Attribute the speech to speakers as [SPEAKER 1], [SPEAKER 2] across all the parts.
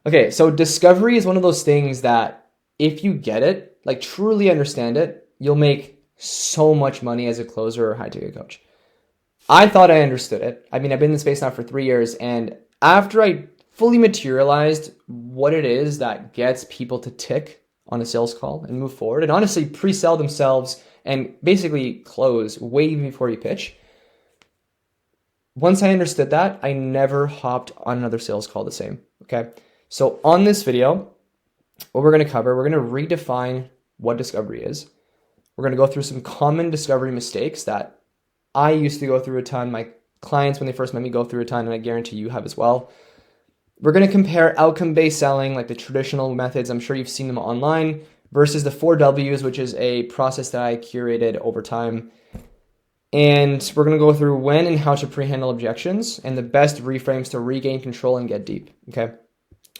[SPEAKER 1] Okay, so discovery is one of those things that if you get it, like truly understand it, you'll make so much money as a closer or high ticket coach. I thought I understood it. I mean, I've been in the space now for 3 years, and after I fully materialized what it is that gets people to tick on a sales call and move forward, and honestly pre-sell themselves and basically close way before you pitch, once I understood that, I never hopped on another sales call the same. Okay. So on this video, what we're going to cover, we're going to redefine what discovery is. We're going to go through some common discovery mistakes that I used to go through a ton. My clients, when they first met me, go through a ton, and I guarantee you have as well. We're going to compare outcome-based selling, like the traditional methods. I'm sure you've seen them online, versus the 4Ws, which is a process that I curated over time. And we're going to go through when and how to pre-handle objections and the best reframes to regain control and get deep. Okay.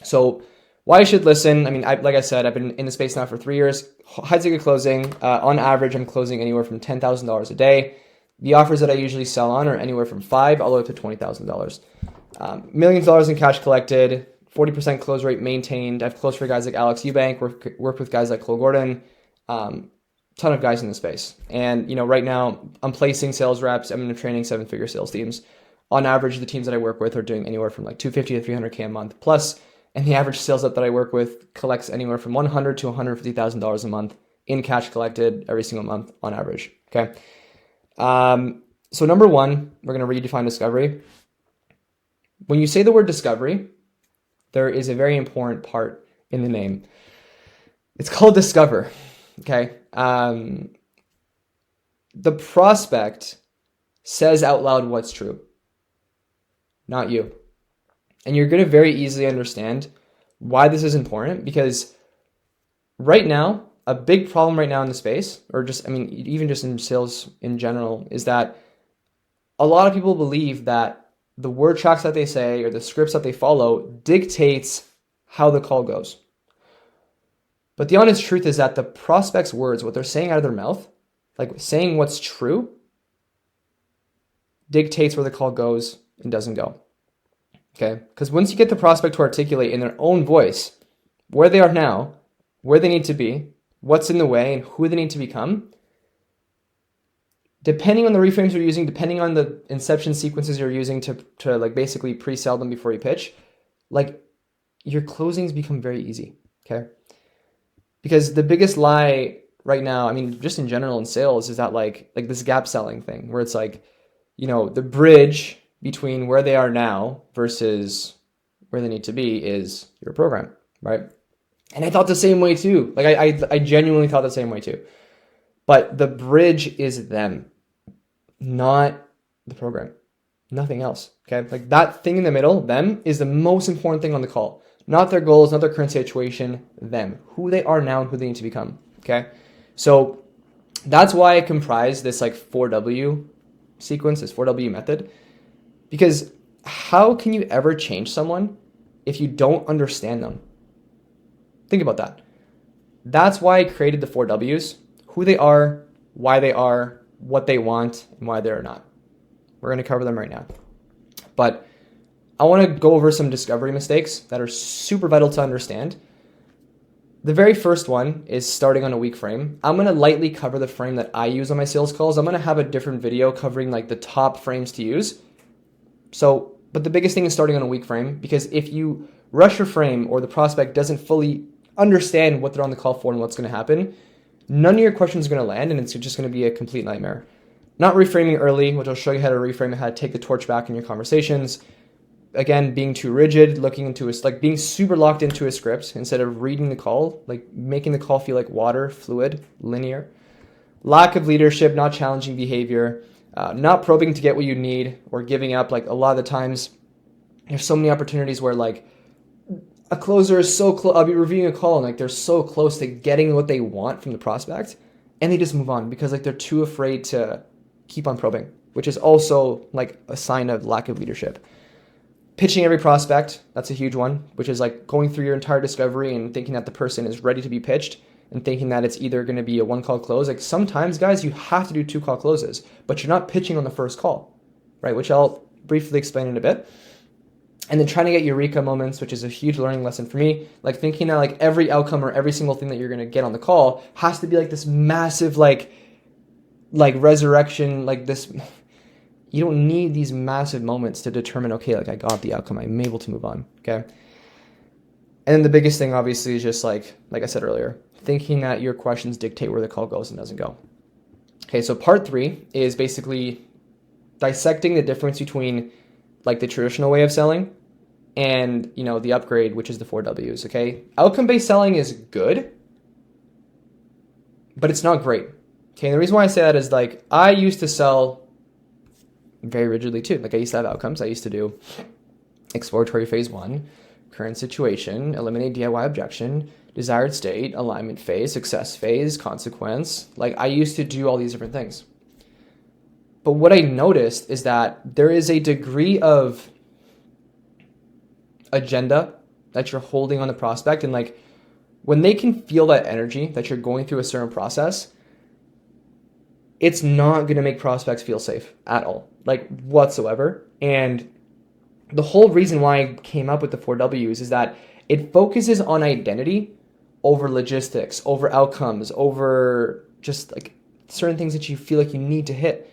[SPEAKER 1] So why you should listen. I mean, like I said, I've been in the space now for 3 years. High ticket closing. On average, I'm closing anywhere from $10,000 a day. The offers that I usually sell on are anywhere from $5,000 all the way up to $20,000. Millions of dollars in cash collected, 40% close rate maintained. I've closed for guys like Alex Eubank, worked with guys like Cole Gordon. Ton of guys in the space. And, right now I'm placing sales reps. I'm training 7-figure sales teams. On average, the teams that I work with are doing anywhere from like 250 to 300K a month plus. And the average sales rep that I work with collects anywhere from $100,000 to $150,000 a month in cash collected every single month on average. Okay. So number one, we're going to redefine discovery. When you say the word discovery, there is a very important part in the name. It's called discover. Okay. The prospect says out loud what's true, not you. And you're going to very easily understand why this is important, because right now, a big problem right now in the space, or even just in sales in general, is that a lot of people believe that the word tracks that they say or the scripts that they follow dictates how the call goes. But the honest truth is that the prospect's words, what they're saying out of their mouth, like saying what's true, dictates where the call goes and doesn't go. Okay? Because once you get the prospect to articulate in their own voice where they are now, where they need to be, what's in the way, and who they need to become, depending on the reframes you're using, depending on the inception sequences you're using to like basically pre-sell them before you pitch, like your closings become very easy. Okay? Because the biggest lie right now, just in general in sales, is that like this gap selling thing where it's like, the bridge between where they are now versus where they need to be is your program, right? And I thought the same way too. Like I genuinely thought the same way too. But the bridge is them, not the program, nothing else. Okay. Like that thing in the middle, them, is the most important thing on the call. Not their goals, not their current situation, them, who they are now and who they need to become. Okay. So that's why I comprise this like 4W sequence, this 4W method, because how can you ever change someone if you don't understand them? Think about that. That's why I created the 4Ws, who they are, what they want, and why they're not. We're going to cover them right now. But I want to go over some discovery mistakes that are super vital to understand. The very first one is starting on a weak frame. I'm going to lightly cover the frame that I use on my sales calls. I'm going to have a different video covering like the top frames to use. But the biggest thing is starting on a weak frame, because if you rush your frame or the prospect doesn't fully understand what they're on the call for and what's going to happen, none of your questions are going to land, and it's just going to be a complete nightmare. Not reframing early, which I'll show you how to reframe and how to take the torch back in your conversations. Again, being too rigid, being super locked into a script instead of reading the call, like making the call feel like water, fluid, linear. Lack of leadership, not challenging behavior, not probing to get what you need, or giving up. Like a lot of the times, there's so many opportunities where like a closer is so close. I'll be reviewing a call and like they're so close to getting what they want from the prospect, and they just move on because like they're too afraid to keep on probing, which is also like a sign of lack of leadership. Pitching every prospect, that's a huge one, which is like going through your entire discovery and thinking that the person is ready to be pitched and thinking that it's either going to be a 1-call close. Like sometimes, guys, you have to do 2-call closes, but you're not pitching on the first call, right? Which I'll briefly explain in a bit. And then trying to get eureka moments, which is a huge learning lesson for me, like thinking that like every outcome or every single thing that you're going to get on the call has to be like this massive like resurrection, like this. You don't need these massive moments to determine, okay, like I got the outcome, I'm able to move on, okay? And then the biggest thing obviously is just like I said earlier, thinking that your questions dictate where the call goes and doesn't go. Okay, so part 3 is basically dissecting the difference between like the traditional way of selling and, you know, the upgrade, which is the 4 W's, okay? Outcome-based selling is good, but it's not great. Okay, and the reason why I say that is like I used to sell very rigidly too. Like I used to have outcomes. I used to do exploratory phase 1, current situation, eliminate DIY objection, desired state, alignment phase, success phase, consequence. Like I used to do all these different things. But what I noticed is that there is a degree of agenda that you're holding on the prospect. And like when they can feel that energy that you're going through a certain process, it's not going to make prospects feel safe at all, like whatsoever. And the whole reason why I came up with the 4 W's is that it focuses on identity over logistics, over outcomes, over just like certain things that you feel like you need to hit.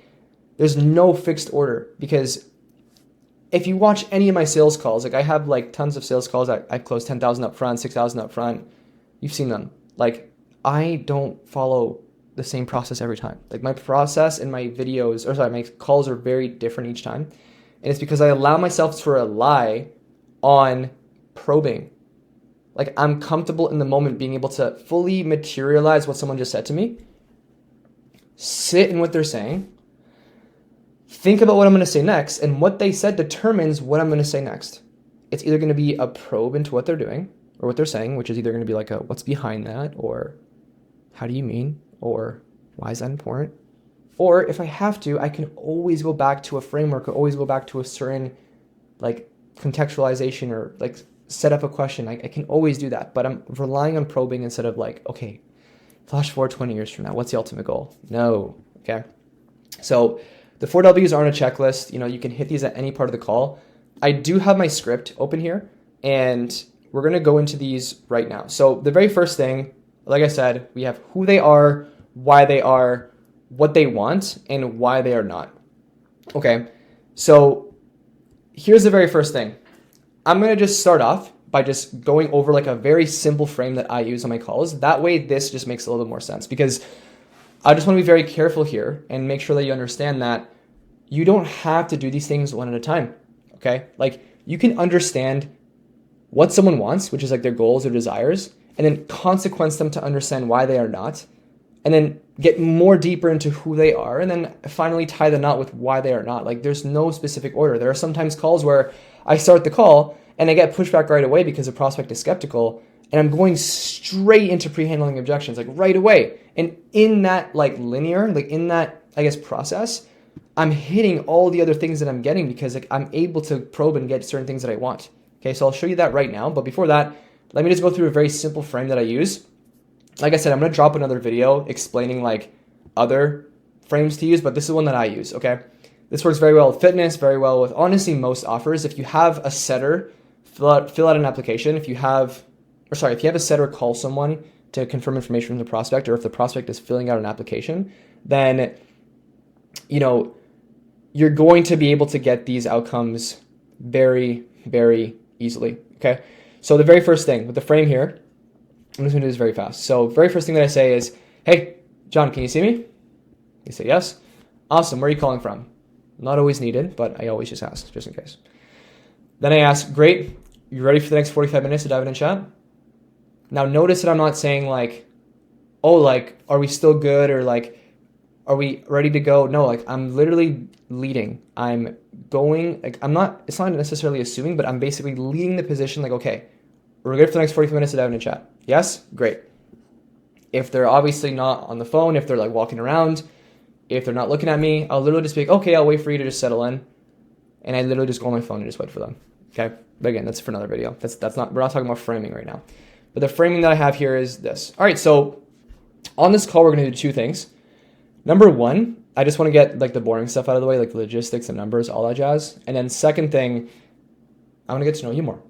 [SPEAKER 1] There's no fixed order, because if you watch any of my sales calls, like I have like tons of sales calls. I close 10,000 up front, 6,000 up front. You've seen them. Like I don't follow the same process every time. Like my process and my videos, or sorry, my calls are very different each time. And it's because I allow myself to rely on probing. Like I'm comfortable in the moment being able to fully materialize what someone just said to me, sit in what they're saying, think about what I'm going to say next, and what they said determines what I'm going to say next. It's either going to be a probe into what they're doing or what they're saying, which is either going to be like a what's behind that, or how do you mean, or why is that important? Or if I have to, I can always go back to a framework, or always go back to a certain like contextualization, or like set up a question. I can always do that, but I'm relying on probing instead of like, okay, flash forward 20 years from now, what's the ultimate goal? No, okay? So the 4 W's aren't a checklist. You know, you can hit these at any part of the call. I do have my script open here, and we're going to go into these right now. So the very first thing, like I said, we have who they are, why they are, what they want, and why they are not. Okay, so here's the very first thing. I'm going to just start off by just going over like a very simple frame that I use on my calls. That way this just makes a little bit more sense, because I just want to be very careful here and make sure that you understand that you don't have to do these things one at a time, okay? Like you can understand what someone wants, which is like their goals or desires, and then consequence them to understand why they are not, and then get more deeper into who they are, and then finally tie the knot with why they are not. Like there's no specific order. There are sometimes calls where I start the call and I get pushback right away because the prospect is skeptical, and I'm going straight into pre-handling objections, like right away. And in that like linear, like in that, I guess, process, I'm hitting all the other things that I'm getting because like I'm able to probe and get certain things that I want. Okay, so I'll show you that right now. But before that, let me just go through a very simple frame that I use. Like I said, I'm going to drop another video explaining like other frames to use, but this is one that I use, okay? This works very well with fitness, very well with honestly most offers. If you have a setter, fill out an application. If you have a setter call someone to confirm information from the prospect, or if the prospect is filling out an application, then, you know, you're going to be able to get these outcomes very, very easily, okay? So the very first thing with the frame here, I'm just going to do this very fast. So very first thing that I say is, hey, John, can you see me? You say yes. Awesome. Where are you calling from? Not always needed, but I always just ask, just in case. Then I ask, great, you ready for the next 45 minutes to dive in and chat? Now notice that I'm not saying like, oh, like, are we still good? Or like, are we ready to go? No, like I'm literally leading. I'm going, like it's not necessarily assuming, but I'm basically leading the position like, okay, we're good for the next 45 minutes to dive in and chat. Yes? Great. If they're obviously not on the phone, if they're like walking around, if they're not looking at me, I'll literally just be like, okay, I'll wait for you to just settle in. And I literally just go on my phone and just wait for them. Okay? But again, that's for another video. We're not talking about framing right now. But the framing that I have here is this. All right, so on this call, we're going to do two things. Number one, I just want to get like the boring stuff out of the way, like the logistics and numbers, all that jazz. And then second thing, I want to get to know you more,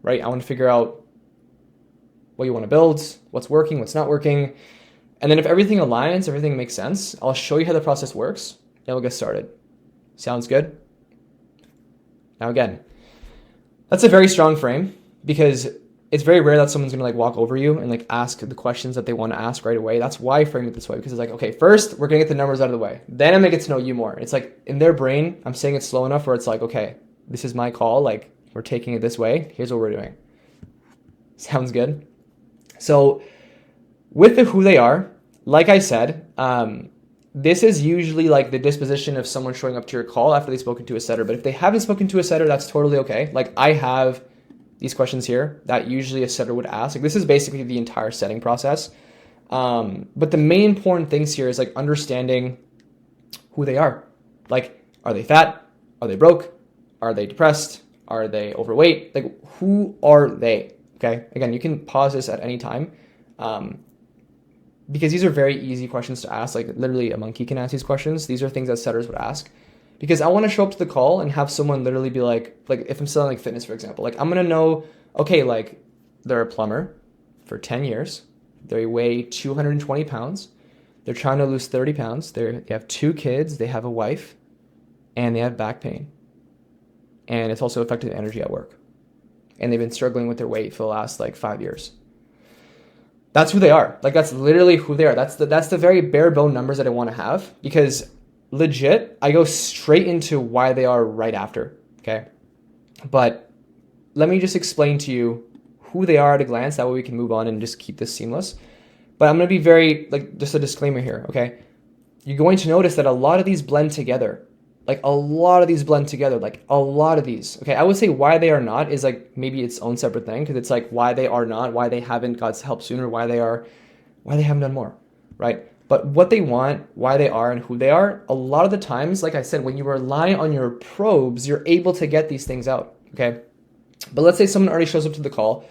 [SPEAKER 1] right? I want to figure out what you want to build, what's working, what's not working. And then if everything aligns, everything makes sense, I'll show you how the process works and we'll get started. Sounds good? Now again, that's a very strong frame because it's very rare that someone's gonna like walk over you and like ask the questions that they want to ask right away. That's why I frame it this way, because it's like, okay, first we're gonna get the numbers out of the way. Then I'm gonna get to know you more. It's like in their brain, I'm saying it slow enough where it's like, okay, this is my call. Like we're taking it this way. Here's what we're doing. Sounds good? So with the who they are, like I said, this is usually like the disposition of someone showing up to your call after they've spoken to a setter. But if they haven't spoken to a setter, that's totally okay. Like I have these questions here that usually a setter would ask. Like this is basically the entire setting process. But the main important things here is like understanding who they are. Like, are they fat? Are they broke? Are they depressed? Are they overweight? Like, who are they? Okay. Again, you can pause this at any time. Because these are very easy questions to ask. Like literally a monkey can ask these questions. These are things that setters would ask. Because I want to show up to the call and have someone literally be like if I'm selling like fitness, for example, like I'm going to know, okay, like they're a plumber for 10 years. They weigh 220 pounds. They're trying to lose 30 pounds. They have 2 kids. They have a wife and they have back pain. And it's also affected their energy at work. And they've been struggling with their weight for the last like 5 years. That's who they are. Like that's literally who they are. That's the very bare bone numbers that I want to have, because legit, I go straight into why they are right after. Okay. But let me just explain to you who they are at a glance. That way we can move on and just keep this seamless. But I'm going to be very, like, just a disclaimer here. Okay. You're going to notice that a lot of these blend together. Like a lot of these blend together, like a lot of these. Okay, I would say why they are not is like maybe its own separate thing, because it's like why they are not, why they haven't got help sooner, why they haven't done more, right? But what they want, why they are, and who they are, a lot of the times, like I said, when you rely on your probes, you're able to get these things out, okay? But let's say someone already shows up to the call.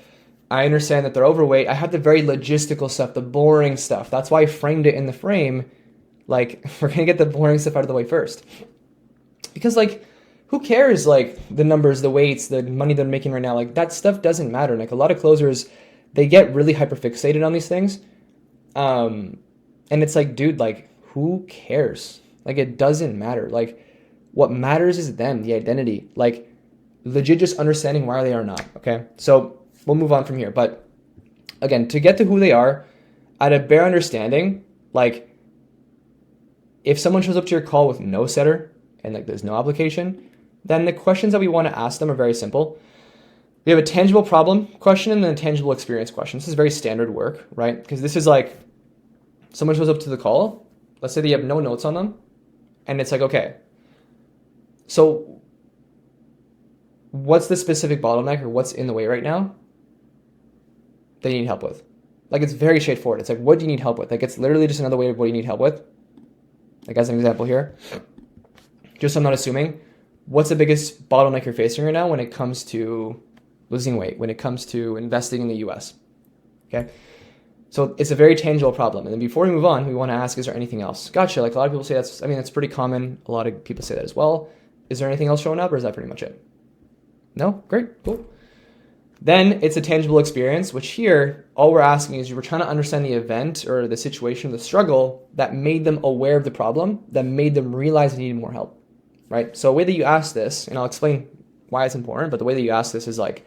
[SPEAKER 1] I understand that they're overweight. I have the very logistical stuff, the boring stuff. That's why I framed it in the frame. Like, we're gonna get the boring stuff out of the way first. Because like, who cares, like the numbers, the weights, the money they're making right now? Like that stuff doesn't matter. Like a lot of closers, they get really hyperfixated on these things. And it's like, dude, like who cares? Like it doesn't matter. Like what matters is them, the identity, like legit just understanding why they are not. Okay. So we'll move on from here. But again, to get to who they are at a bare understanding, like if someone shows up to your call with no setter, and like there's no application, then the questions that we want to ask them are very simple. We have a tangible problem question and then a tangible experience question. This is very standard work, right? Because this is like someone shows up to the call. Let's say they have no notes on them. And it's like, okay, so what's the specific bottleneck or what's in the way right now that you need help with? Like it's very straightforward. It's like, what do you need help with? Like it's literally just another way of what you need help with. Like as an example here. Just so I'm not assuming, what's the biggest bottleneck you're facing right now when it comes to losing weight, when it comes to investing in the US? Okay. So it's a very tangible problem. And then before we move on, we want to ask, is there anything else? Gotcha. Like a lot of people say that's pretty common. A lot of people say that as well. Is there anything else showing up or is that pretty much it? No? Great. Cool. Then it's a tangible experience, which here, all we're asking is you were trying to understand the event or the situation, the struggle that made them aware of the problem, that made them realize they needed more help. Right? So the way that you ask this, and I'll explain why it's important, but the way that you ask this is like,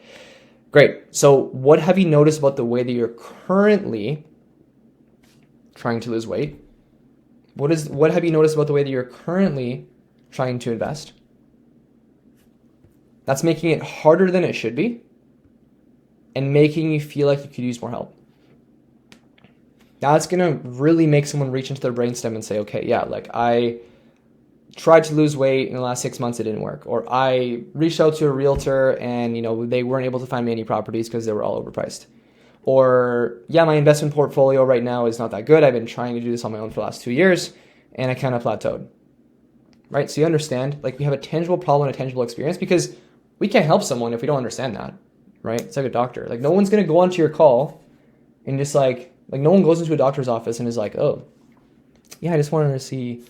[SPEAKER 1] great. So what have you noticed about the way that you're currently trying to lose weight? What have you noticed about the way that you're currently trying to invest? That's making it harder than it should be and making you feel like you could use more help. That's going to really make someone reach into their brainstem and say, okay, yeah, like I tried to lose weight in the last 6 months, it didn't work. Or I reached out to a realtor and, they weren't able to find me any properties because they were all overpriced. Or, yeah, my investment portfolio right now is not that good. I've been trying to do this on my own for the last 2 years and I kind of plateaued. Right? So you understand, like we have a tangible problem and a tangible experience because we can't help someone if we don't understand that. Right? It's like a doctor. Like no one's going to go onto your call and just like no one goes into a doctor's office and is like, oh, yeah, I just wanted to see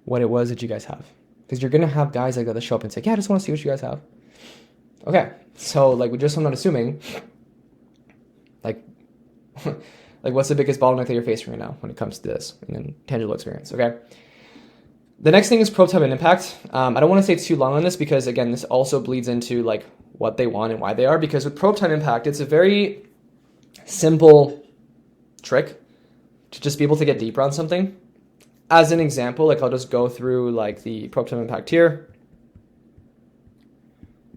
[SPEAKER 1] what it was that you guys have. Because you're going to have guys like that show up and say, yeah, I just want to see what you guys have. Okay, so like just I'm not assuming, like, like what's the biggest bottleneck that you're facing right now when it comes to this and then tangible experience? Okay. The next thing is probe time and impact. I don't want to stay too long on this because again, this also bleeds into like what they want and why they are. Because with probe time impact, it's a very simple trick to just be able to get deeper on something. As an example, like I'll just go through like the probe time impact here.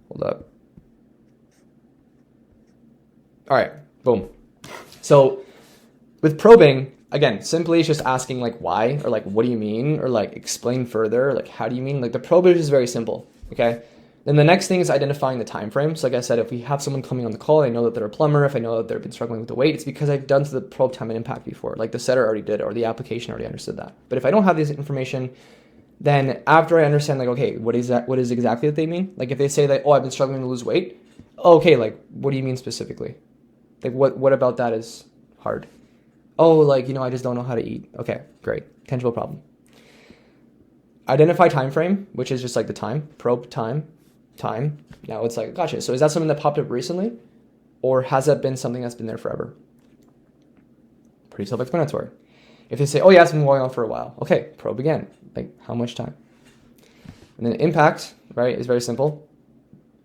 [SPEAKER 1] Hold up. All right, boom. So with probing, again, simply it's just asking like why, or like what do you mean, or like explain further, like how do you mean? Like the probing is very simple, okay? Then the next thing is identifying the time frame. So like I said, if we have someone coming on the call, I know that they're a plumber. If I know that they've been struggling with the weight, it's because I've done the probe time and impact before. Like the setter already did, or the application already understood that. But if I don't have this information, then after I understand, like, okay, what is that? What is exactly that they mean? Like if they say that, oh, I've been struggling to lose weight. Okay, like what do you mean specifically? Like what about that is hard? Oh, like, I just don't know how to eat. Okay, great. Tangible problem. Identify time frame, which is just like the time. Probe time. Now it's like, gotcha. So is that something that popped up recently? Or has that been something that's been there forever? Pretty self-explanatory. If they say, oh yeah, it's been going on for a while. Okay, probe again. Like how much time? And then impact, right, is very simple.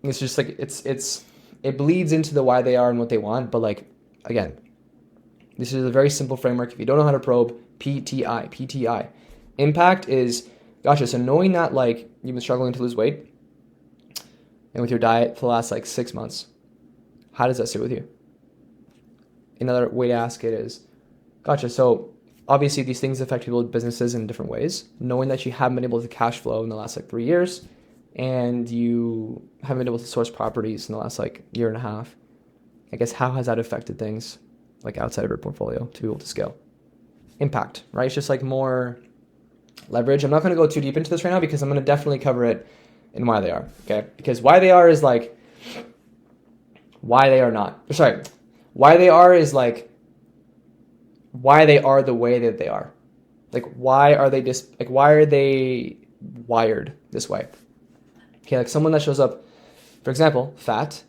[SPEAKER 1] It's just like, it bleeds into the why they are and what they want. But like, again, this is a very simple framework. If you don't know how to probe, PTI. Impact is, gotcha, so knowing that like you've been struggling to lose weight and with your diet for the last like 6 months, how does that sit with you? Another way to ask it is, gotcha, so obviously these things affect people's businesses in different ways. Knowing that you haven't been able to cash flow in the last like 3 years and you haven't been able to source properties in the last like year and a half, I guess how has that affected things like outside of your portfolio to be able to scale? Impact, right? It's just like more leverage. I'm not going to go too deep into this right now because I'm going to definitely cover it in why they are, okay? Because why they are is like why they are not. Sorry. Why they are is like why they are the way that they are. Like why are they wired this way? Okay, like someone that shows up, for example, fat,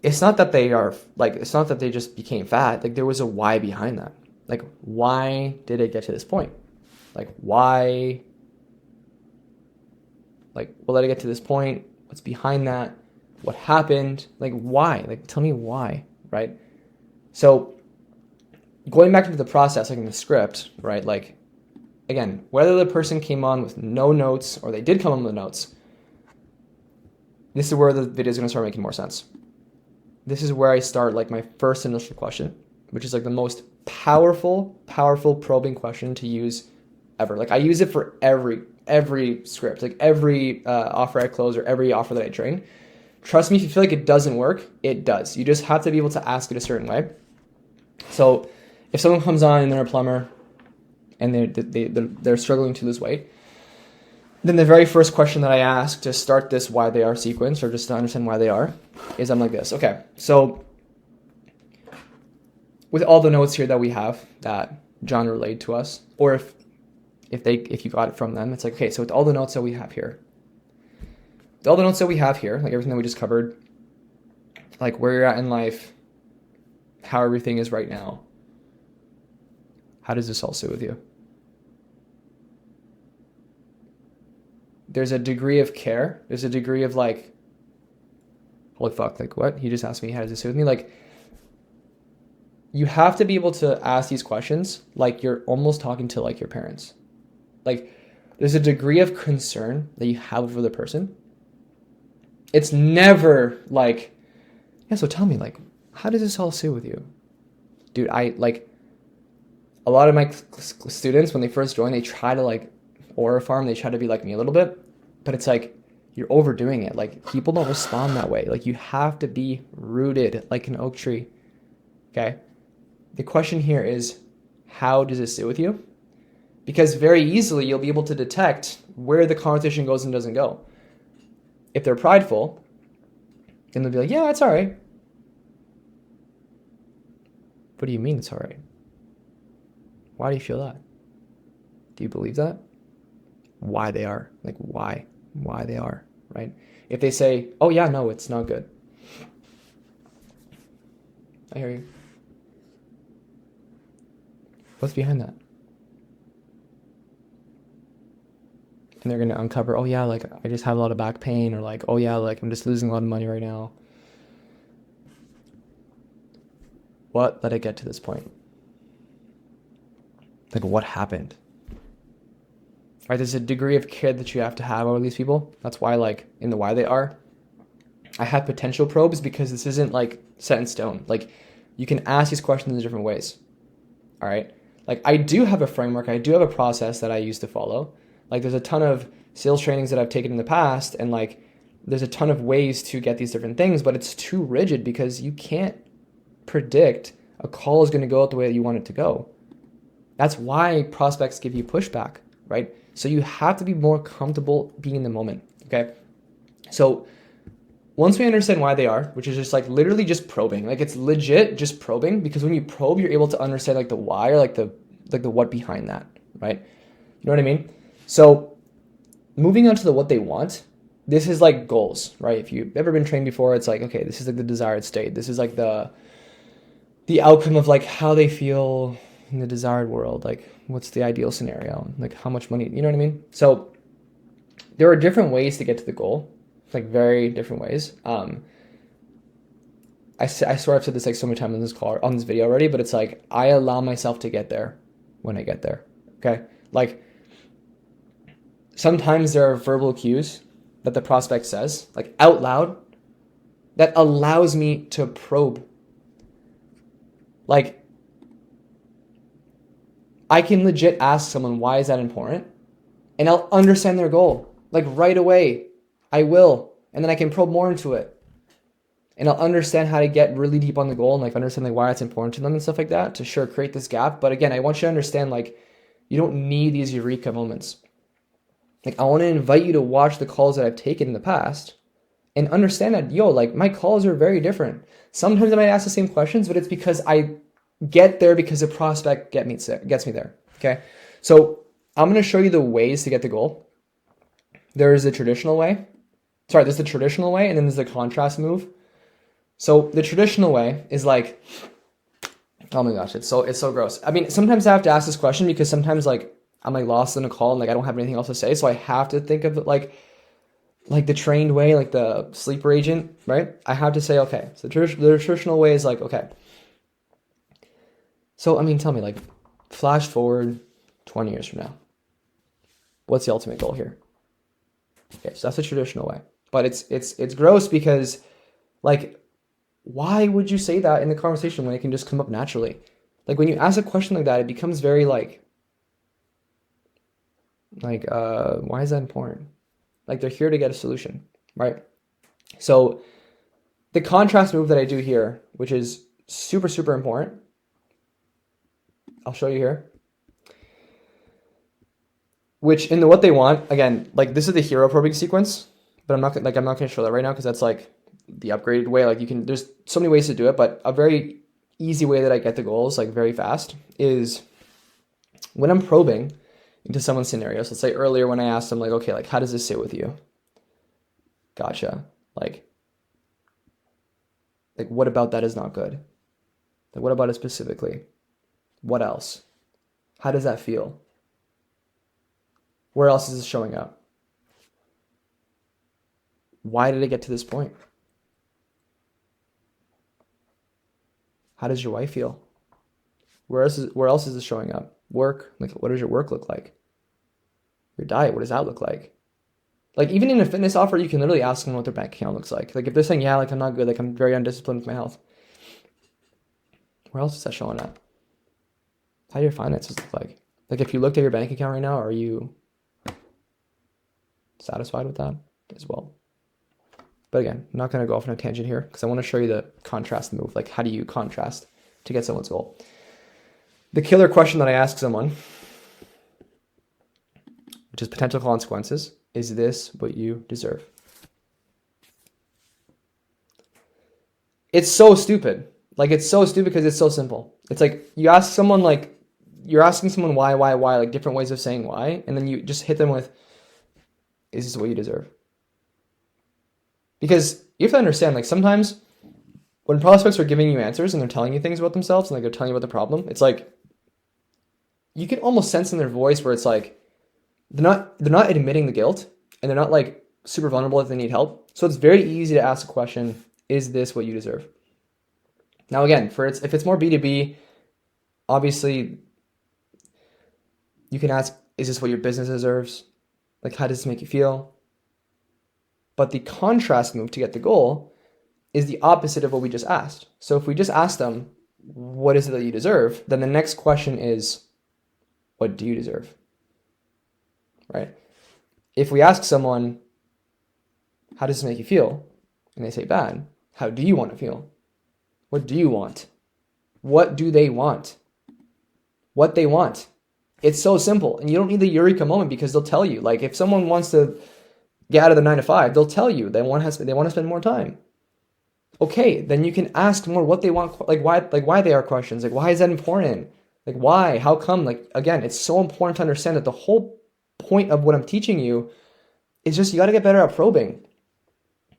[SPEAKER 1] it's not that they just became fat. Like there was a why behind that. Like why did it get to this point? Like why? Like what did it get to this point? What's behind that? What happened? Like why? Like tell me why, right? So going back into the process, like in the script, right? Like again, whether the person came on with no notes or they did come on with notes, this is where the video is going to start making more sense. This is where I start like my first initial question, which is like the most powerful probing question to use ever. Like I use it for every script, like every offer I close or every offer that I train. Trust me, if you feel like it doesn't work, it does. You just have to be able to ask it a certain way. So if someone comes on and they're a plumber and they're struggling to lose weight, then the very first question that I ask to start this why they are sequence, or just to understand why they are, is I'm like this. Okay, so with all the notes here that we have that John relayed to us, or if you got it from them, it's like, okay, so with all the notes that we have here, like everything that we just covered, like where you're at in life, how everything is right now, how does this all sit with you? There's a degree of care. There's a degree of like, holy fuck, like what? He just asked me, how does this sit with me? Like, you have to be able to ask these questions like you're almost talking to like your parents. Like, there's a degree of concern that you have over the person. It's never like, yeah, so tell me, like, how does this all sit with you? Dude, I like, a lot of my students, when they first join, they try to like, aura farm, they try to be like me a little bit, but it's like you're overdoing it. Like people don't respond that way. Like you have to be rooted like an oak tree. Okay. The question here is, how does it sit with you? Because very easily you'll be able to detect where the conversation goes and doesn't go. If they're prideful, then they'll be like, yeah, it's all right. What do you mean it's all right? Why do you feel that? Do you believe that? Why they are, like why they are, right? if they say, oh yeah, no, it's not good. I hear you. What's behind that? And they're going to uncover, oh yeah, like I just have a lot of back pain, or like, oh yeah, like I'm just losing a lot of money right now. What let it get to this point? Like, what happened? Right, there's a degree of care that you have to have over these people. That's why, like, in the why they are, I have potential probes, because this isn't like set in stone. Like, you can ask these questions in different ways. All right. Like, I do have a framework. I do have a process that I used to follow. Like, there's a ton of sales trainings that I've taken in the past, and like, there's a ton of ways to get these different things, but it's too rigid because you can't predict a call is going to go out the way that you want it to go. That's why prospects give you pushback, right? So you have to be more comfortable being in the moment, okay? So once we understand why they are, which is just like literally just probing, like it's legit just probing, because when you probe, you're able to understand like the why, or like the what behind that, right? You know what I mean? So moving on to the what they want, this is like goals, right? If you've ever been trained before, it's like, okay, this is like the desired state. This is like the outcome of like how they feel in the desired world. Like, what's the ideal scenario? Like, how much money, you know what I mean? So there are different ways to get to the goal, like very different ways. I swear I've said this like so many times on this call, on this video already, but it's like, I allow myself to get there when I get there. Okay. Like, sometimes there are verbal cues that the prospect says, like out loud, that allows me to probe. Like, I can legit ask someone, why is that important? And I'll understand their goal. Like right away, I will. And then I can probe more into it. And I'll understand how to get really deep on the goal and like understand like why it's important to them and stuff like that to sure create this gap. But again, I want you to understand, like, you don't need these eureka moments. Like, I want to invite you to watch the calls that I've taken in the past and understand that, yo, like my calls are very different. Sometimes I might ask the same questions, but it's because I get there because the prospect gets me there. Okay. So I'm going to show you the ways to get the goal. There's the traditional way. There's the traditional way, and then there's the contrast move. So the traditional way is like, oh my gosh, it's so gross. I mean, sometimes I have to ask this question because sometimes like I'm like lost in a call and like I don't have anything else to say. So I have to think of it like the trained way, like the sleeper agent, right? I have to say, okay, so the traditional way is like, okay. So, I mean, tell me, like, flash forward 20 years from now. What's the ultimate goal here? Okay, so that's the traditional way. But it's gross because, like, why would you say that in the conversation when it can just come up naturally? Like, when you ask a question like that, it becomes very, like, why is that important? Like, they're here to get a solution, right? So, the contrast move that I do here, which is super, super important, I'll show you here. Which in the what they want, again, like this is the hero probing sequence, but I'm not going to show that right now because that's like the upgraded way. Like there's so many ways to do it, but a very easy way that I get the goals like very fast is when I'm probing into someone's scenario. So let's say earlier when I asked them like, okay, like how does this sit with you? Gotcha. Like what about that is not good? Like what about it specifically? What else? How does that feel? Where else is this showing up? Why did it get to this point? How does your wife feel? Where else is this showing up? Work, like what does your work look like? Your diet, what does that look like? Like even in a fitness offer, you can literally ask them what their bank account looks like. Like if they're saying, yeah, like I'm not good, like I'm very undisciplined with my health. Where else is that showing up? How do your finances look like? Like if you looked at your bank account right now, are you satisfied with that as well? But again, I'm not going to go off on a tangent here because I want to show you the contrast move. Like how do you contrast to get someone's goal? The killer question that I ask someone, which is potential consequences, is this what you deserve? It's so stupid. Like it's so stupid because it's so simple. It's like you ask someone like, you're asking someone why, like different ways of saying why, and then you just hit them with, is this what you deserve? Because you have to understand, like sometimes when prospects are giving you answers and they're telling you things about themselves and like they're telling you about the problem, it's like you can almost sense in their voice where it's like they're not admitting the guilt and they're not like super vulnerable if they need help. So it's very easy to ask a question, is this what you deserve? Now again, if it's more B2B, obviously you can ask, is this what your business deserves? Like, how does this make you feel? But the contrast move to get the goal is the opposite of what we just asked. So if we just ask them, what is it that you deserve? Then the next question is, what do you deserve? Right? If we ask someone, how does this make you feel? And they say bad, how do you want to feel? What do you want? What do they want? What they want. It's so simple. And you don't need the eureka moment because they'll tell you. Like if someone wants to get out of the 9 to 5, they'll tell you they want to spend more time. Okay, then you can ask more what they want, like why they are questions. Like why is that important? Like why? How come? Like again, it's so important to understand that the whole point of what I'm teaching you is just you got to get better at probing.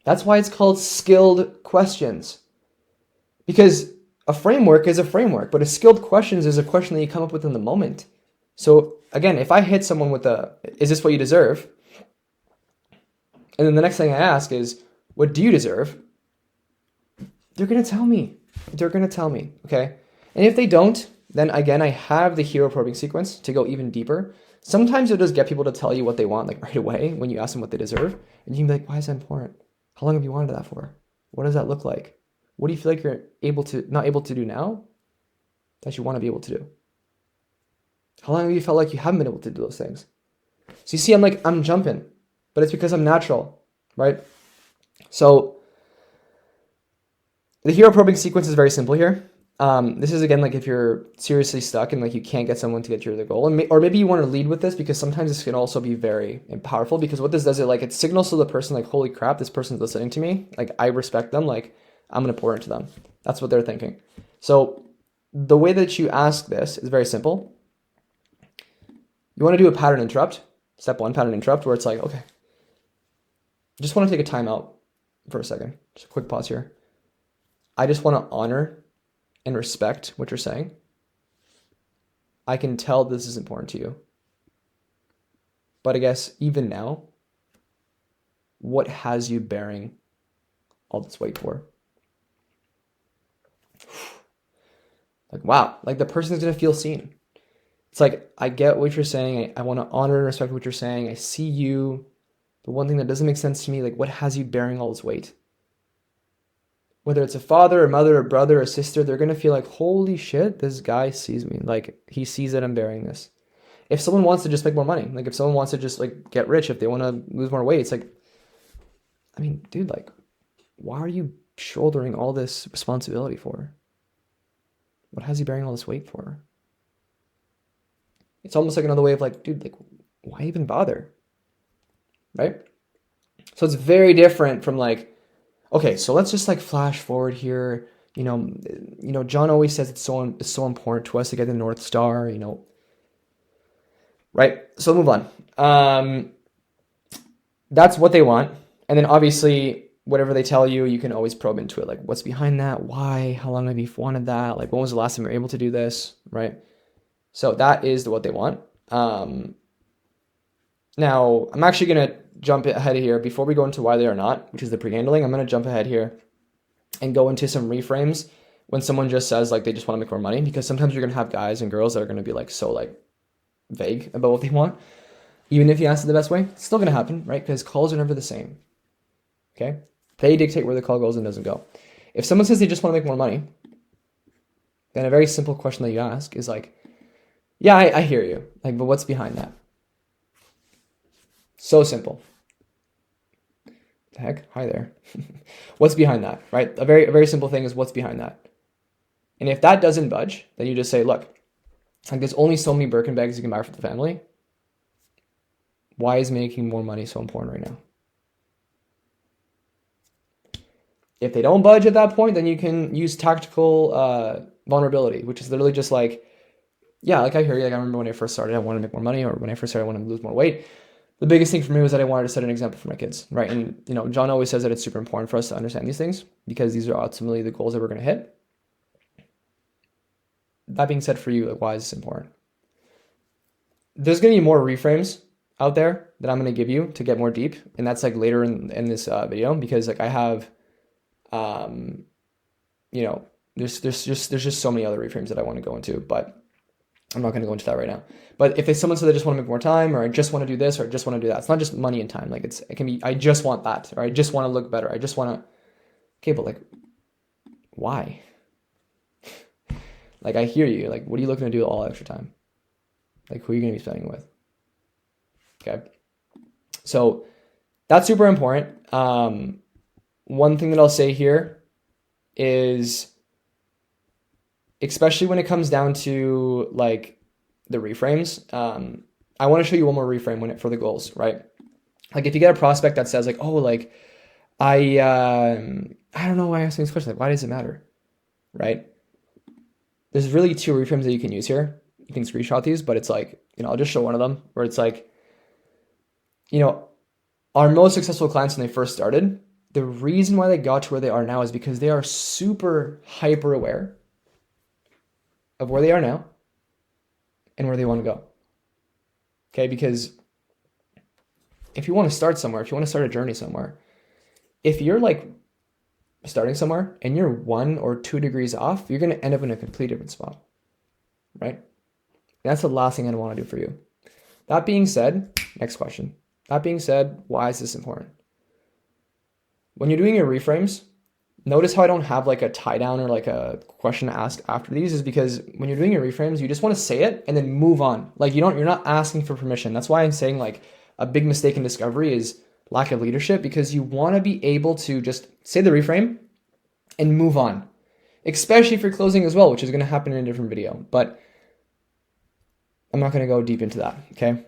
[SPEAKER 1] That's why it's called skilled questions. Because a framework is a framework, but a skilled questions is a question that you come up with in the moment. So again, if I hit someone with is this what you deserve? And then the next thing I ask is, what do you deserve? They're going to tell me. Okay? And if they don't, then again, I have the hero probing sequence to go even deeper. Sometimes it'll just get people to tell you what they want like right away when you ask them what they deserve. And you can be like, why is that important? How long have you wanted that for? What does that look like? What do you feel like you're not able to do now that you want to be able to do? How long have you felt like you haven't been able to do those things? So you see, I'm jumping, but it's because I'm natural, right? So the hero probing sequence is very simple here. This is again, like if you're seriously stuck and like you can't get someone to get you to the goal, or maybe you want to lead with this because sometimes this can also be very powerful because what this does is like it signals to the person like, holy crap, this person's listening to me. Like I respect them. Like I'm going to pour into them. That's what they're thinking. So the way that you ask this is very simple. You want to do a pattern interrupt. Step 1, pattern interrupt, where it's like, okay, just want to take a time out for a second. Just a quick pause here. I just want to honor and respect what you're saying. I can tell this is important to you. But I guess even now, what has you bearing all this weight for? Like, wow, like the person's going to feel seen. It's like, I get what you're saying. I want to honor and respect what you're saying. I see you. But one thing that doesn't make sense to me, like what has you bearing all this weight? Whether it's a father, a mother, a brother, a sister, they're going to feel like, holy shit, this guy sees me. Like he sees that I'm bearing this. If someone wants to just make more money, like if someone wants to just like get rich, if they want to lose more weight, it's like, I mean, dude, like, why are you shouldering all this responsibility for? What has you bearing all this weight for? It's almost like another way of like, dude, like, why even bother? Right? So it's very different from like, okay, so let's just like flash forward here. You know, John always says it's so important to us to get the North Star, right? So move on. That's what they want. And then obviously, whatever they tell you, you can always probe into it. Like, what's behind that? Why? How long have you wanted that? Like, when was the last time you were able to do this? Right? So that is what they want. Now, I'm actually going to jump ahead here before we go into why they are not, which is the pre-handling. I'm going to jump ahead here and go into some reframes when someone just says like they just want to make more money, because sometimes you're going to have guys and girls that are going to be like so like vague about what they want. Even if you ask it the best way, it's still going to happen, right? Because calls are never the same. Okay? They dictate where the call goes and doesn't go. If someone says they just want to make more money, then a very simple question that you ask is like, yeah, I hear you. Like, but what's behind that? So simple. The heck? Hi there. What's behind that, right? A very simple thing is what's behind that. And if that doesn't budge, then you just say, look, like there's only so many Birkin bags you can buy for the family. Why is making more money so important right now? If they don't budge at that point, then you can use tactical vulnerability, which is literally just like, yeah, like I hear you. Like I remember when I first started, I wanted to make more money, or when I first started, I wanted to lose more weight. the biggest thing for me was that I wanted to set an example for my kids, right? And, you know, John always says that it's super important for us to understand these things because these are ultimately the goals that we're going to hit. That being said, for you, like, why is this important? There's going to be more reframes out there that I'm going to give you to get more deep. And that's like later in this video, because like I have, you know, there's just so many other reframes that I want to go into, but I'm not going to go into that right now. But if someone said they just want to make more time, or I just want to do this, or I just want to do that, it's not just money and time. Like it can be, I just want that, or I just want to look better. I just want to, okay, but like, why? Like, I hear you. Like, what are you looking to do all extra time? Like, who are you going to be spending with? Okay. So that's super important. One thing that I'll say here is, especially when it comes down to like the reframes, I want to show you one more reframe for the goals, right? Like if you get a prospect that says like, oh, like I don't know why I'm asking this question. Like, why does it matter? Right? There's really two reframes that you can use here. You can screenshot these, but it's like, you know, I'll just show one of them where it's like, you know, our most successful clients when they first started, the reason why they got to where they are now is because they are super hyper aware of where they are now and where they want to go. Okay, because if you want to start somewhere, if you want to start a journey somewhere, if you're like starting somewhere and you're 1 or 2 degrees off, you're going to end up in a completely different spot, right? That's the last thing I want to do for you. That being said, next question. That being said, why is this important? When you're doing your reframes, notice how I don't have like a tie down or like a question to ask after these, is because when you're doing your reframes, you just want to say it and then move on. Like you're not asking for permission. That's why I'm saying like a big mistake in discovery is lack of leadership, because you want to be able to just say the reframe and move on, especially if you're closing as well, which is going to happen in a different video, but I'm not going to go deep into that. Okay.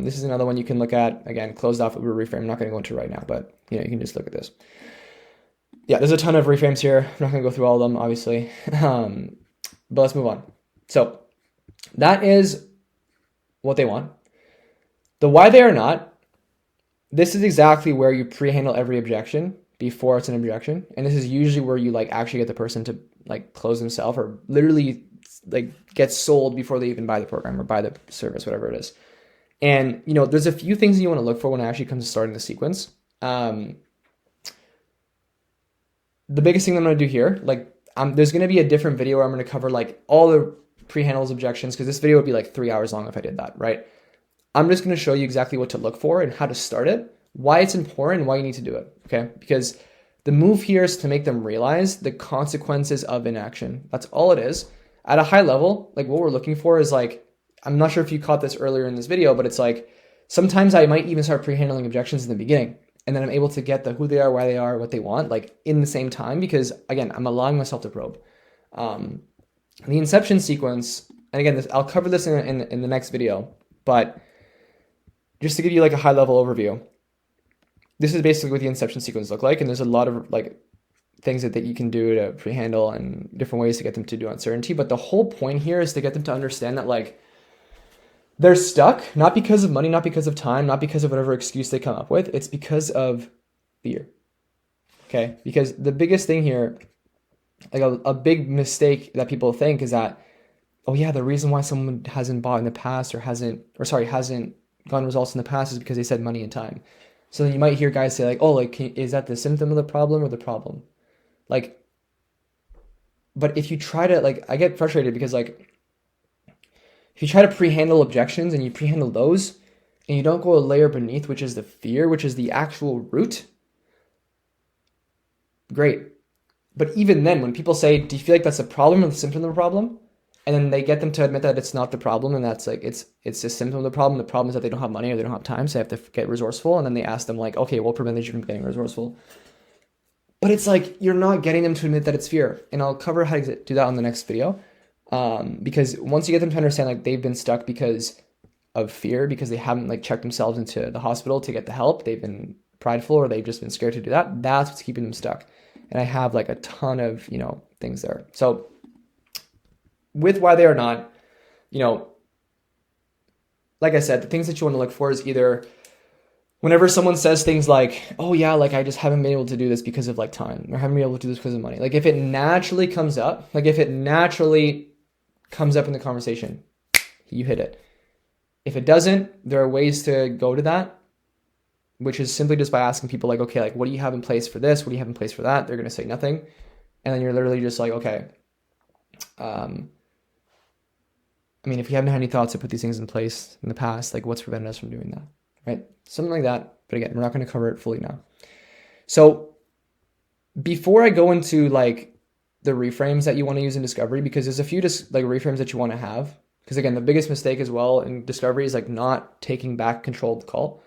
[SPEAKER 1] This is another one you can look at. Again, closed off Uber reframe. I'm not going to go into right now, but you know, you can just look at this. Yeah, there's a ton of reframes here. I'm not going to go through all of them, obviously. But let's move on. So that is what they want. The why they are not, this is exactly where you pre-handle every objection before it's an objection. And this is usually where you like actually get the person to like close themselves, or literally like get sold before they even buy the program or buy the service, whatever it is. And, you know, there's a few things that you want to look for when it actually comes to starting the sequence. The biggest thing I'm going to do here, like there's going to be a different video where I'm going to cover like all the pre-handles objections, because this video would be like 3 hours long if I did that, right? I'm just going to show you exactly what to look for and how to start it, why it's important, and why you need to do it, okay? Because the move here is to make them realize the consequences of inaction. That's all it is. At a high level, like what we're looking for is like, I'm not sure if you caught this earlier in this video, but it's like, sometimes I might even start pre-handling objections in the beginning, and then I'm able to get the who they are, why they are, what they want, like in the same time, because again, I'm allowing myself to probe. The inception sequence, and again, I'll cover this in the next video, but just to give you like a high level overview, this is basically what the inception sequence look like. And there's a lot of like things that you can do to pre-handle and different ways to get them to do uncertainty. But the whole point here is to get them to understand that like they're stuck, not because of money, not because of time, not because of whatever excuse they come up with. It's because of fear. Okay. Because the biggest thing here, like a big mistake that people think is that, oh yeah, the reason why someone hasn't bought in the past or hasn't gotten results in the past is because they said money and time. So then you might hear guys say like, oh, like, is that the symptom of the problem or the problem? Like, but if you try to, like, I get frustrated because like, if you try to pre-handle objections and you pre-handle those and you don't go a layer beneath, which is the fear, which is the actual root, great. But even then, when people say, do you feel like that's a problem or the symptom of the problem? And then they get them to admit that it's not the problem, and that's like, it's a symptom of the problem. The problem is that they don't have money or they don't have time, so they have to get resourceful. And then they ask them like, okay, what prevented you from getting resourceful? But it's like, you're not getting them to admit that it's fear. And I'll cover how to do that on the next video. Because once you get them to understand like they've been stuck because of fear, because they haven't like checked themselves into the hospital to get the help, they've been prideful or they've just been scared to do that. That's what's keeping them stuck. And I have like a ton of, you know, things there. So with why they are not, you know, like I said, the things that you want to look for is either whenever someone says things like, oh yeah, like I just haven't been able to do this because of like time, or haven't been able to do this because of money. Like if it naturally comes up, in the conversation, you hit it. If it doesn't, there are ways to go to that, which is simply just by asking people like, okay, like what do you have in place for this? What do you have in place for that? They're going to say nothing. And then you're literally just like, okay, I mean, if you haven't had any thoughts to put these things in place in the past, like what's prevented us from doing that, right? Something like that. But again, we're not going to cover it fully now. So before I go into like the reframes that you want to use in discovery, because there's a few just like reframes that you want to have. Because again, the biggest mistake as well in discovery is like not taking back control of the call,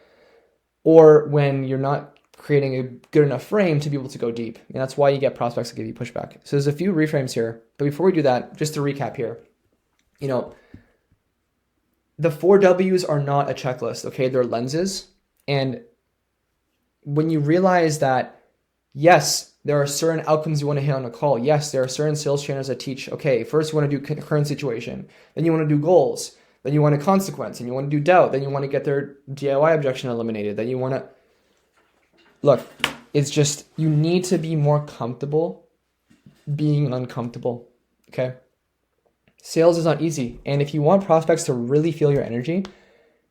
[SPEAKER 1] or when you're not creating a good enough frame to be able to go deep. And that's why you get prospects that give you pushback. So there's a few reframes here. But before we do that, just to recap here, you know, the 4 W's are not a checklist, okay? They're lenses. And when you realize that, yes, there are certain outcomes you want to hit on a call. Yes, there are certain sales trainers that teach, okay, first you want to do current situation, then you want to do goals, then you want a consequence, and you want to do doubt, then you want to get their DIY objection eliminated, then you want to... Look, it's just, you need to be more comfortable being uncomfortable, okay? Sales is not easy. And if you want prospects to really feel your energy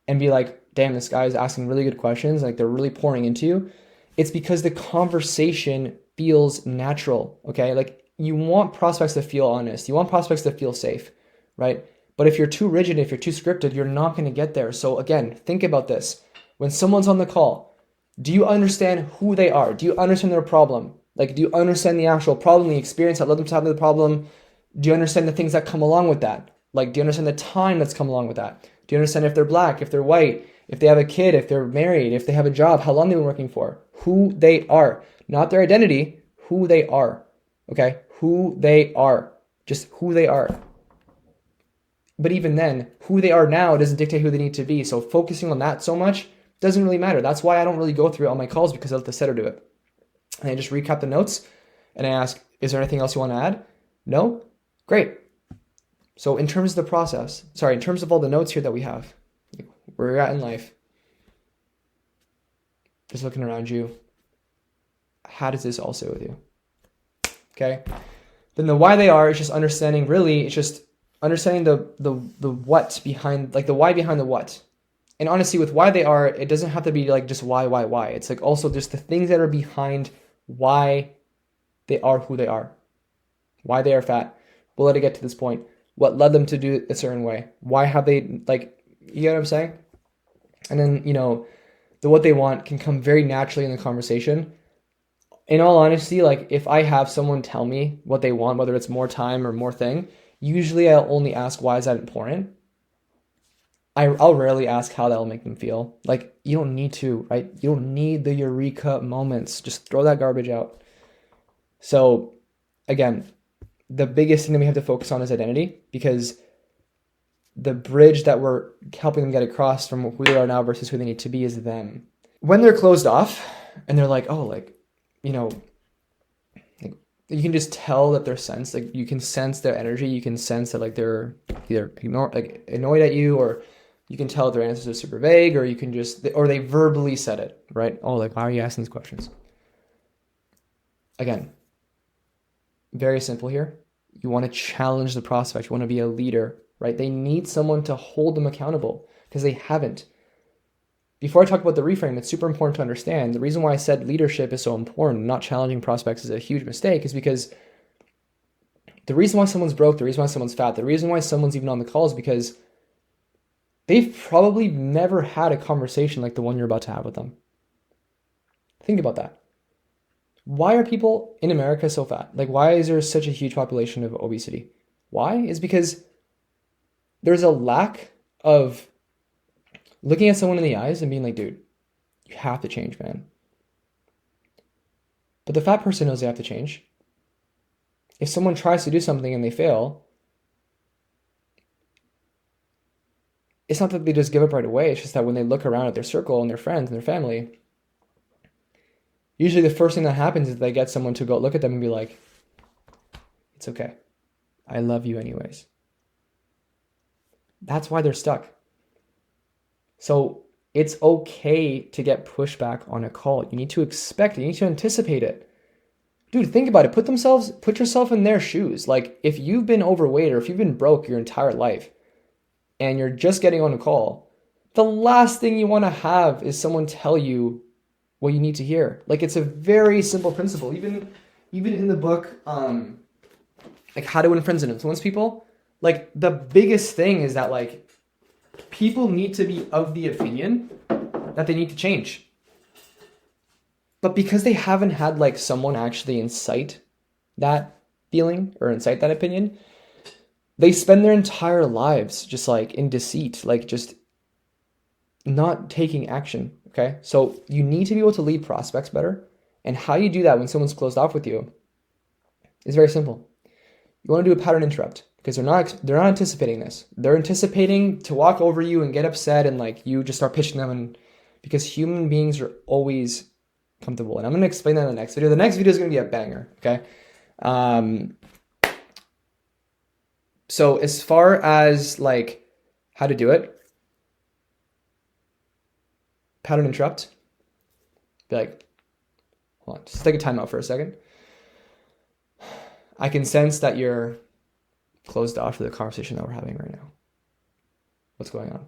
[SPEAKER 1] and be like, damn, this guy is asking really good questions, like they're really pouring into you, it's because the conversation feels natural, okay? Like you want prospects to feel honest. You want prospects to feel safe, right? But if you're too rigid, if you're too scripted, you're not going to get there. So again, think about this. When someone's on the call, do you understand who they are? Do you understand their problem? Like, do you understand the actual problem, the experience that led them to have the problem? Do you understand the things that come along with that? Like, do you understand the time that's come along with that? Do you understand if they're black, if they're white, if they have a kid, if they're married, if they have a job, how long they've been working for? Who they are. Not their identity, who they are. Okay? Who they are. Just who they are. But even then, who they are now doesn't dictate who they need to be. So focusing on that so much doesn't really matter. That's why I don't really go through all my calls, because I let the setter do it. And I just recap the notes and I ask, is there anything else you want to add? No? Great. So in terms of the process, in terms of all the notes here that we have, where you're at in life, just looking around you, how does this all sit with you? Okay? Then the why they are is just understanding, really, it's just understanding the what behind, like the why behind the what. And honestly, with why they are, it doesn't have to be like just why. It's like also just the things that are behind why they are who they are. Why they are fat. We'll let it get to this point. What led them to do it a certain way? Why have they, like, you get what I'm saying? And then, you know, the what they want can come very naturally in the conversation. In all honesty, like if I have someone tell me what they want, whether it's more time or more thing, usually I'll only ask, why is that important? I'll rarely ask how that'll make them feel. Like, you don't need to, right? You don't need the eureka moments. Just throw that garbage out. So again, the biggest thing that we have to focus on is identity, because the bridge that we're helping them get across from who they are now versus who they need to be is them. When they're closed off and they're like, oh, like, you know, like you can just tell that they're sensed, like you can sense their energy. You can sense that like they're either annoyed at you, or you can tell their answers are super vague, or you can just, or they verbally said it, right? Oh, like, why are you asking these questions? Again, very simple here. You want to challenge the prospect. You want to be a leader, right? They need someone to hold them accountable because they haven't. Before I talk about the reframe, it's super important to understand the reason why I said leadership is so important, not challenging prospects is a huge mistake, is because the reason why someone's broke, the reason why someone's fat, the reason why someone's even on the call is because they've probably never had a conversation like the one you're about to have with them. Think about that. Why are people in America so fat? Like, why is there such a huge population of obesity? Why? Is because there's a lack of looking at someone in the eyes and being like, dude, you have to change, man. But the fat person knows they have to change. If someone tries to do something and they fail, it's not that they just give up right away. It's just that when they look around at their circle and their friends and their family, usually the first thing that happens is they get someone to go look at them and be like, it's okay. I love you anyways. That's why they're stuck. So It's okay to get pushback on a call. You need to expect it. You need to anticipate it. Dude, think about it. Put yourself in their shoes. Like if you've been overweight or if you've been broke your entire life and you're just getting on a call, the last thing you want to have is someone tell you what you need to hear. Like it's a very simple principle. Even in the book, like How to Win Friends and Influence People, like the biggest thing is that like people need to be of the opinion that they need to change. But because they haven't had like someone actually incite that feeling or incite that opinion, they spend their entire lives just like in deceit, like just not taking action. Okay. So you need to be able to lead prospects better. And how you do that when someone's closed off with you is very simple. You want to do a pattern interrupt because they're not anticipating this. They're anticipating to walk over you and get upset and like you just start pitching them, and because human beings are always comfortable. And I'm going to explain that in the next video. The next video is going to be a banger. Okay. So as far as like how to do it, pattern interrupt, be like, hold on, just take a time out for a second. I can sense that you're closed off to the conversation that we're having right now. What's going on?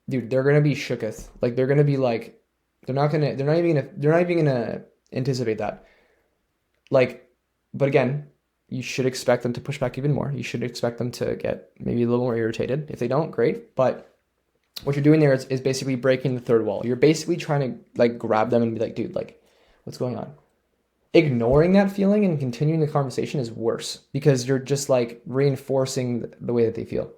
[SPEAKER 1] Dude, they're gonna be shooketh. Like they're gonna be like, they're not even gonna anticipate that. Like, but again, you should expect them to push back even more. You should expect them to get maybe a little more irritated. If they don't, great. But what you're doing there is basically breaking the third wall. You're basically trying to like grab them and be like, dude, like, what's going on? Ignoring that feeling and continuing the conversation is worse because you're just like reinforcing the way that they feel.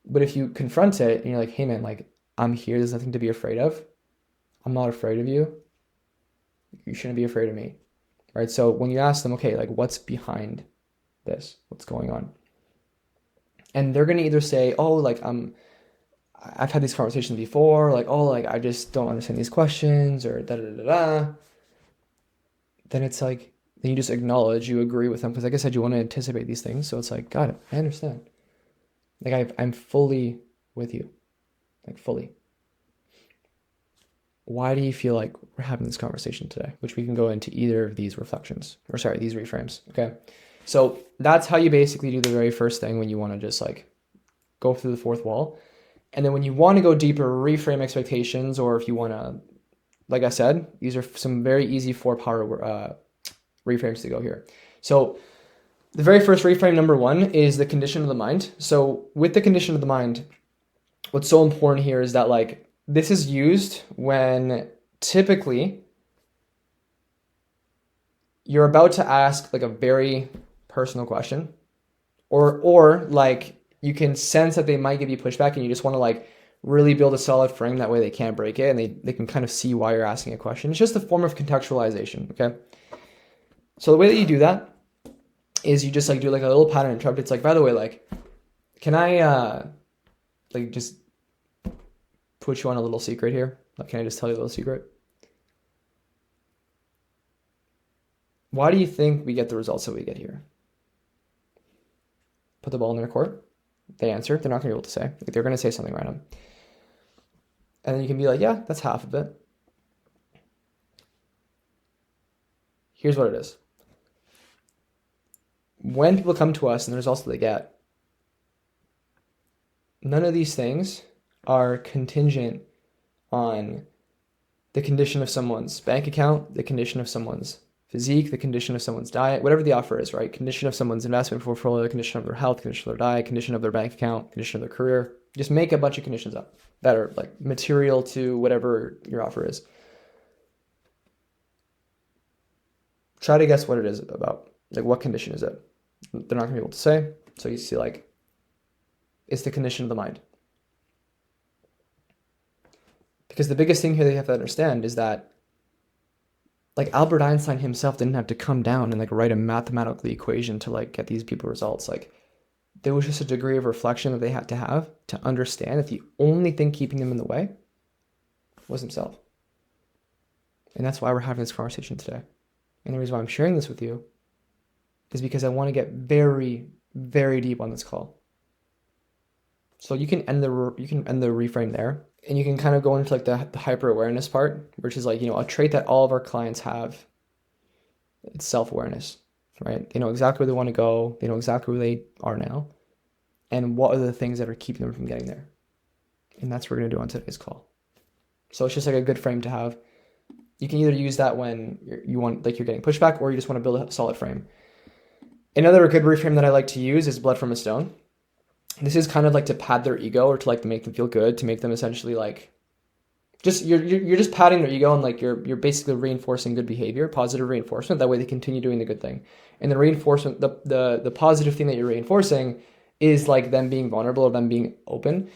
[SPEAKER 1] But if you confront it and you're like, hey man, like I'm here, there's nothing to be afraid of. I'm not afraid of you. You shouldn't be afraid of me. Right? So when you ask them, okay, like what's behind this? What's going on? And they're going to either say, oh, like I've had these conversations before, like, oh, like I just don't understand these questions or da da da da. Then it's like, then you just acknowledge, you agree with them. Because like I said, you want to anticipate these things. So it's like, got it. I understand. Like I'm fully with you. Like fully. Why do you feel like we're having this conversation today? Which we can go into either of these reflections, or sorry, these reframes. Okay. So that's how you basically do the very first thing when you want to just like go through the fourth wall. And then when you want to go deeper, reframe expectations, or if you want to, like I said, these are some very easy 4-power reframes to go here. So the very first reframe, number 1, is the condition of the mind. So with the condition of the mind, what's so important here is that like this is used when typically you're about to ask like a very personal question, or like you can sense that they might give you pushback and you just want to like really build a solid frame. That way they can't break it and they can kind of see why you're asking a question. It's just a form of contextualization, okay? So the way that you do that is you just like do like a little pattern interrupt. It's like, by the way, like, can I like just put you on a little secret here? Like, can I just tell you a little secret? Why do you think we get the results that we get here? Put the ball in their court. They answer. They're not going to be able to say. Like, they're going to say something random. And then you can be like, yeah, that's half of it. Here's what it is. When people come to us and the results that they get, none of these things are contingent on the condition of someone's bank account, the condition of someone's physique, the condition of someone's diet, whatever the offer is, right? Condition of someone's investment portfolio, the condition of their health, condition of their diet, condition of their bank account, condition of their career. Just make a bunch of conditions up that are like material to whatever your offer is. Try to guess what it is about. Like, what condition is it? They're not going to be able to say. So you see, like, it's the condition of the mind. Because the biggest thing here they have to understand is that, like, Albert Einstein himself didn't have to come down and, like, write a mathematical equation to, like, get these people results. Like, there was just a degree of reflection that they had to have to understand that the only thing keeping them in the way was himself. And that's why we're having this conversation today. And the reason why I'm sharing this with you is because I want to get very, very deep on this call. So you can end the reframe there, and you can kind of go into like the hyper awareness part, which is like, you know, a trait that all of our clients have. It's self-awareness, right? They know exactly where they want to go. They know exactly where they are now, and what are the things that are keeping them from getting there. And that's what we're gonna do on today's call. So it's just like a good frame to have. You can either use that when you want, like, you're getting pushback, or you just want to build a solid frame. Another good reframe that I like to use is blood from a stone. This is kind of like to pad their ego, or to like make them feel good, to make them essentially like, just you're just padding their ego, and like you're basically reinforcing good behavior, positive reinforcement. That way they continue doing the good thing. And the reinforcement, the positive thing that you're reinforcing is like them being vulnerable or them being open.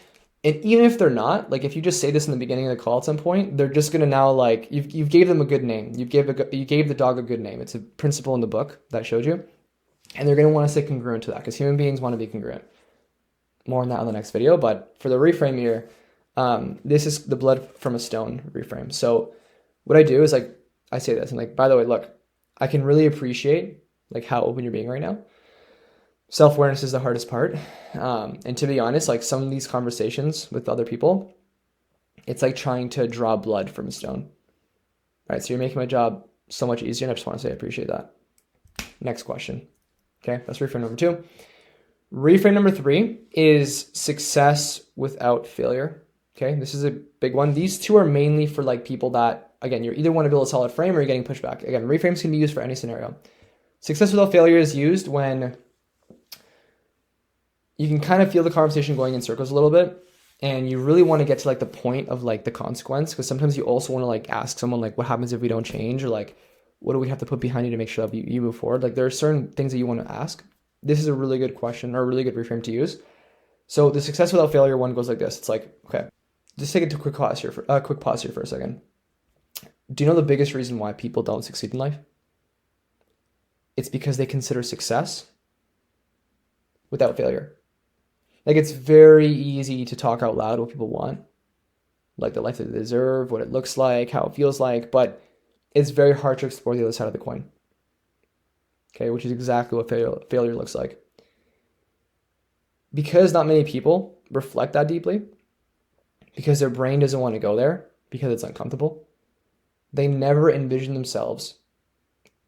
[SPEAKER 1] And even if they're not, like if you just say this in the beginning of the call at some point, they're just gonna now, like, you've gave them a good name. You gave the dog a good name. It's a principle in the book that I showed you, and they're gonna want to stay congruent to that, because human beings want to be congruent. More on that on the next video. But for the reframe here, this is the blood from a stone reframe. So what I do is, like, I say this, and like, by the way, look, I can really appreciate like how open you're being right now. Self-awareness is the hardest part. And to be honest, like some of these conversations with other people, it's like trying to draw blood from a stone. Right? So you're making my job so much easier, and I just want to say I appreciate that. Next question. Okay, that's reframe number 2. Reframe number 3 is success without failure. Okay, this is a big one. These two are mainly for like people that, again, you either want to build a solid frame or you're getting pushback. Again, reframes can be used for any scenario. Success without failure is used when you can kind of feel the conversation going in circles a little bit, and you really want to get to like the point of like the consequence, because sometimes you also want to like ask someone like, what happens if we don't change, or like, what do we have to put behind you to make sure that you move forward? Like there are certain things that you want to ask. This is a really good question, or a really good reframe to use. So the success without failure one goes like this. It's like, okay, just take it to a quick pause here for a second. Do you know the biggest reason why people don't succeed in life? It's because they consider success without failure. Like, it's very easy to talk out loud what people want, like the life that they deserve, what it looks like, how it feels like, but it's very hard to explore the other side of the coin. Okay, which is exactly what failure looks like. Because not many people reflect that deeply, because their brain doesn't want to go there, because it's uncomfortable, they never envision themselves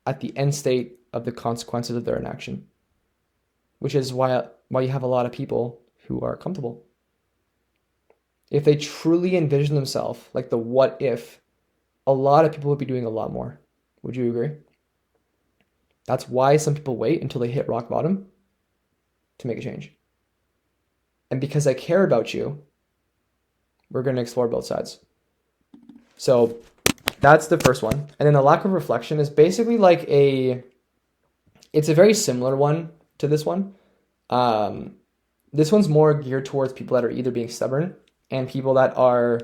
[SPEAKER 1] at the end state of the consequences of their inaction, which is why you have a lot of people who are comfortable. If they truly envision themselves like the what if, a lot of people would be doing a lot more. Would you agree? That's why some people wait until they hit rock bottom to make a change. And because I care about you, we're going to explore both sides. So that's the first one. And then the lack of reflection is basically like it's a very similar one to this one. This one's more geared towards people that are either being stubborn, and people that are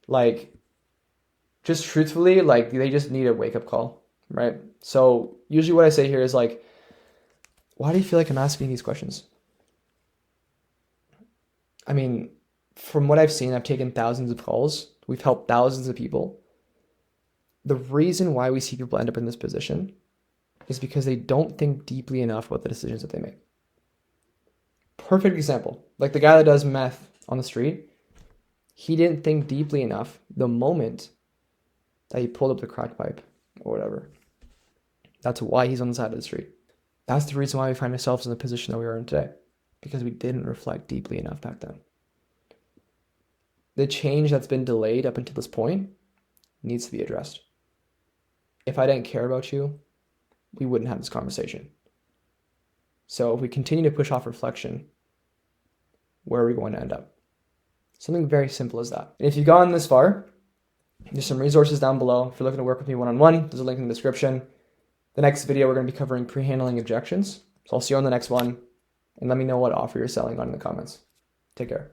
[SPEAKER 1] like, just truthfully, like they just need a wake-up call, right? So usually what I say here is like, why do you feel like I'm asking these questions? I mean, from what I've seen, I've taken thousands of calls. We've helped thousands of people. The reason why we see people end up in this position is because they don't think deeply enough about the decisions that they make. Perfect example, like the guy that does meth on the street, he didn't think deeply enough the moment that he pulled up the crack pipe or whatever. That's why he's on the side of the street. That's the reason why we find ourselves in the position that we are in today, because we didn't reflect deeply enough back then. The change that's been delayed up until this point needs to be addressed. If I didn't care about you, we wouldn't have this conversation. So if we continue to push off reflection, where are we going to end up? Something very simple as that. And if you've gone this far, there's some resources down below. If you're looking to work with me one-on-one, there's a link in the description. The next video, we're going to be covering pre-handling objections. So I'll see you on the next one, and let me know what offer you're selling on in the comments. Take care.